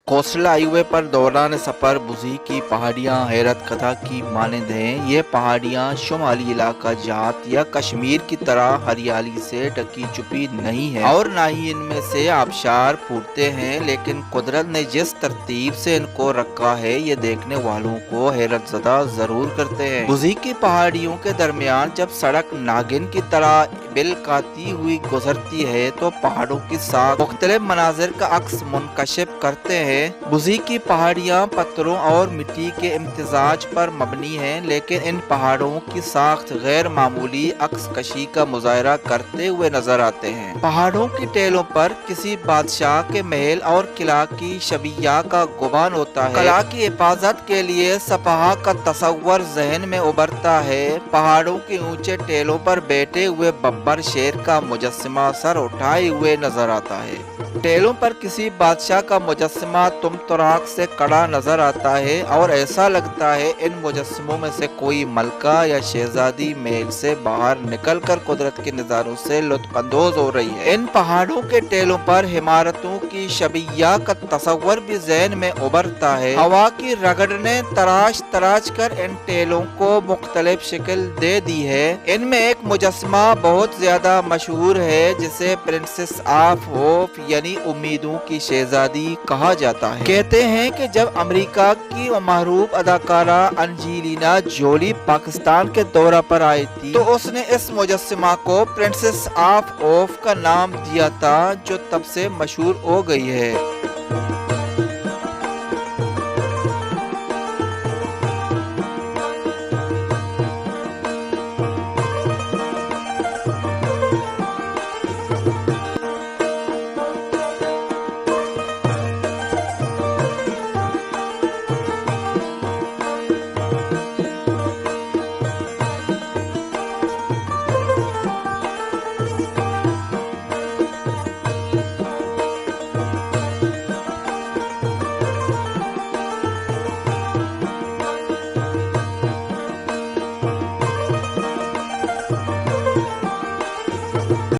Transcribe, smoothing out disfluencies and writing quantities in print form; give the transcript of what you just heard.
Coastal highway पर दौरान सफर Buzzi की पहाड़ियाँ हैरत खता की मानंद हैं। ये पहाड़ियाँ शुमाली इलाका जात या कश्मीर की तरह हरियाली से ढकी छुपी नहीं है और ना ही इनमें से आबशार फूटते हैं, लेकिन कुदरत ने जिस तरतीब से इनको रखा है ये देखने वालों को हैरत ज़दा जरूर करते हैं। बुज़ी की पहाड़ियों के दरमियान जब सड़क नागिन की तरह बिल काती हुई गुजरती है तो पहाड़ों की साख मुख्तलिफ मनाजिर का अक्स मुनकशिफ करते हैं। बुज़ी की पहाड़ियाँ पत्थरों और मिट्टी के इम्तिजाज पर मबनी हैं, लेकिन इन पहाड़ों की साख्त गैर मामूली अक्स कशी का मुजाहरा करते हुए नजर आते हैं। पहाड़ों की टेलों पर किसी बादशाह के महल और किला की शबिया का गुबान होता है। किला की हिफाजत के लिए सपहा का तस्वर जहन में उभरता है। पहाड़ों के ऊंचे टेलों पर बैठे हुए बब्बर शेर का मुजस्समा सर उठाए हुए नजर आता है। टेलों पर किसी बादशाह का मुजस्समा तुम तुराक से कड़ा नजर आता है और ऐसा लगता है इन मुजस्समों में से कोई मलका या शहजादी महल से बाहर निकलकर कुदरत के नजारों से लुत्फअंदोज हो रही है। इन पहाड़ों के टेलों पर इमारतों की शबिया का तस्वर भी ज़हन में उभरता है। हवा की रगड़ ने तराश तराश कर इन टेलों को मुख्तलिफ शक्ल दे दी है। इनमें एक मुजस्समा बहुत ज्यादा मशहूर है जिसे प्रिंसेस ऑफ होप यानी उम्मीदों की शहजादी कहा जाता है। कहते हैं कि जब अमेरिका की महरूफ अदाकारा एंजेलिना जोली पाकिस्तान के दौरा पर आई थी तो उसने इस मुजस्समा को प्रिंसेस ऑफ होप का नाम दिया था, जो तब से मशहूर हो गई है।